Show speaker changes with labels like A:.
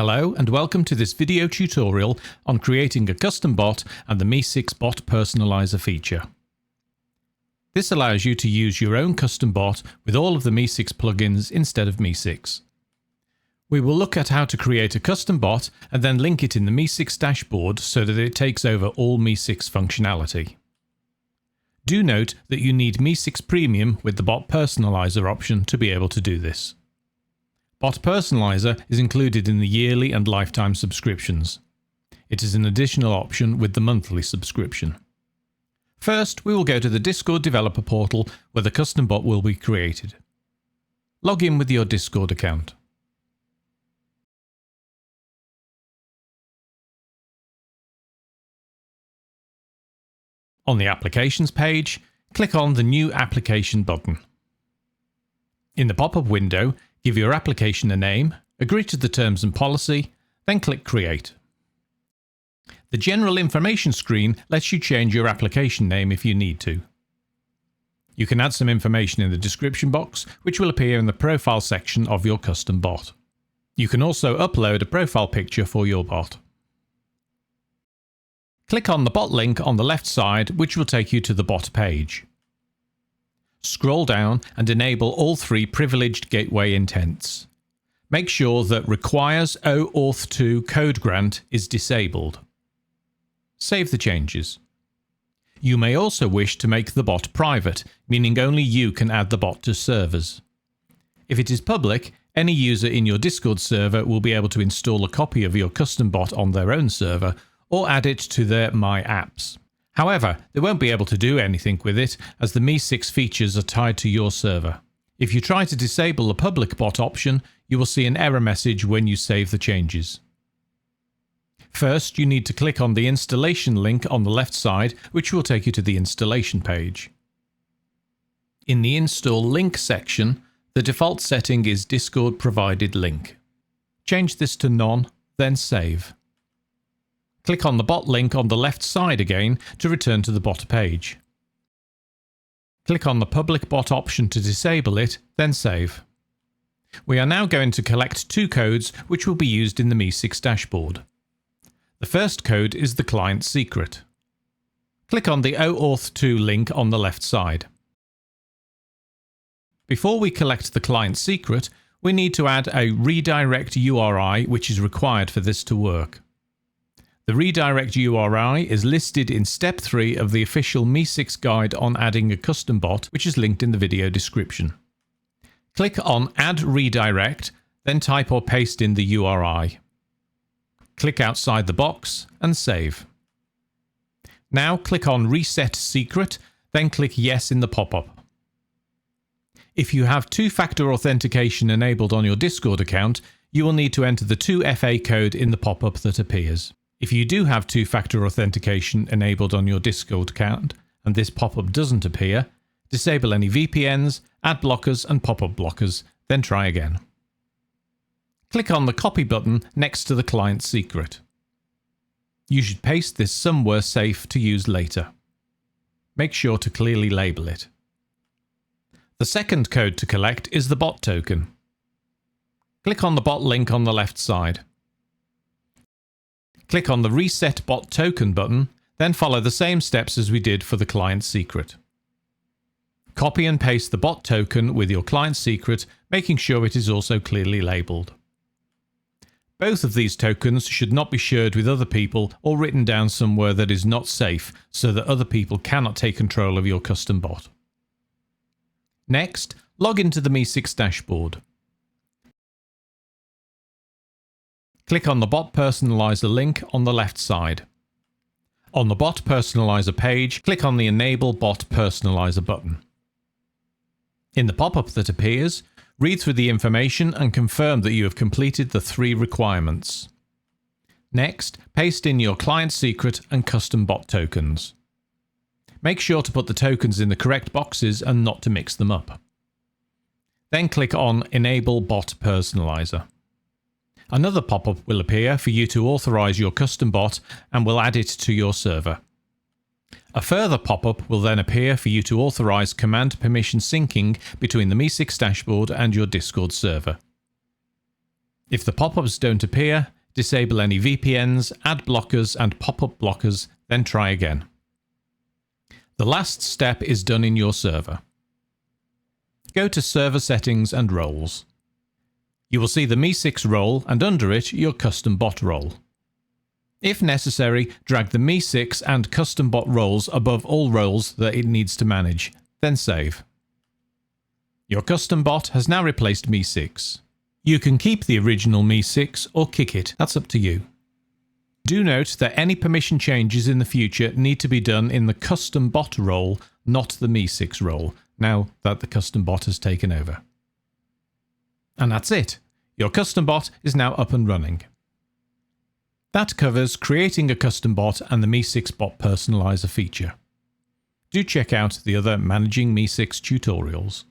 A: Hello and welcome to this video tutorial on creating a custom bot and the MEE6 Bot Personaliser feature. This allows you to use your own custom bot with all of the MEE6 plugins instead of MEE6. We will look at how to create a custom bot and then link it in the MEE6 dashboard so that it takes over all MEE6 functionality. Do note that you need MEE6 Premium with the Bot Personaliser option to be able to do this. Bot Personaliser is included in the yearly and lifetime subscriptions. It is an additional option with the monthly subscription. First, we will go to the Discord developer portal where the custom bot will be created. Log in with your Discord account. On the Applications page, click on the New Application button. In the pop-up window, give your application a name, agree to the terms and policy, then click Create. The General Information screen lets you change your application name if you need to. You can add some information in the description box, which will appear in the profile section of your custom bot. You can also upload a profile picture for your bot. Click on the bot link on the left side, which will take you to the bot page. Scroll down and enable all three privileged gateway intents. Make sure that Requires OAuth2 Code Grant is disabled. Save the changes. You may also wish to make the bot private, meaning only you can add the bot to servers. If it is public, any user in your Discord server will be able to install a copy of your custom bot on their own server or add it to their My Apps. However, they won't be able to do anything with it as the MEE6 features are tied to your server. If you try to disable the public bot option, you will see an error message when you save the changes. First, you need to click on the installation link on the left side, which will take you to the installation page. In the Install Link section, the default setting is Discord provided link. Change this to None, then save. Click on the bot link on the left side again to return to the bot page. Click on the public bot option to disable it, then save. We are now going to collect two codes which will be used in the MEE6 dashboard. The first code is the client secret. Click on the OAuth2 link on the left side. Before we collect the client secret, we need to add a redirect URI which is required for this to work. The redirect URI is listed in step 3 of the official MEE6 guide on adding a custom bot, which is linked in the video description. Click on Add Redirect, then type or paste in the URI. Click outside the box and save. Now click on Reset Secret, then click Yes in the pop-up. If you have two-factor authentication enabled on your Discord account, you will need to enter the 2FA code in the pop-up that appears. If you do have two-factor authentication enabled on your Discord account and this pop-up doesn't appear, disable any VPNs, ad blockers and pop-up blockers, then try again. Click on the Copy button next to the client secret. You should paste this somewhere safe to use later. Make sure to clearly label it. The second code to collect is the bot token. Click on the bot link on the left side. Click on the Reset Bot Token button, then follow the same steps as we did for the client secret. Copy and paste the bot token with your client secret, making sure it is also clearly labelled. Both of these tokens should not be shared with other people or written down somewhere that is not safe so that other people cannot take control of your custom bot. Next, log into the MEE6 dashboard. Click on the Bot Personaliser link on the left side. On the Bot Personaliser page, click on the Enable Bot Personaliser button. In the pop-up that appears, read through the information and confirm that you have completed the 3 requirements. Next, paste in your client secret and custom bot tokens. Make sure to put the tokens in the correct boxes and not to mix them up. Then click on Enable Bot Personaliser. Another pop-up will appear for you to authorize your custom bot and will add it to your server. A further pop-up will then appear for you to authorize command permission syncing between the MEE6 dashboard and your Discord server. If the pop-ups don't appear, disable any VPNs, ad blockers and pop-up blockers, then try again. The last step is done in your server. Go to Server Settings and Roles. You will see the MEE6 role and under it your custom bot role. If necessary, drag the MEE6 and custom bot roles above all roles that it needs to manage, then save. Your custom bot has now replaced MEE6. You can keep the original MEE6 or kick it, that's up to you. Do note that any permission changes in the future need to be done in the custom bot role, not the MEE6 role, now that the custom bot has taken over. And that's it. Your custom bot is now up and running. That covers creating a custom bot and the MEE6 Bot Personaliser feature. Do check out the other Managing MEE6 tutorials.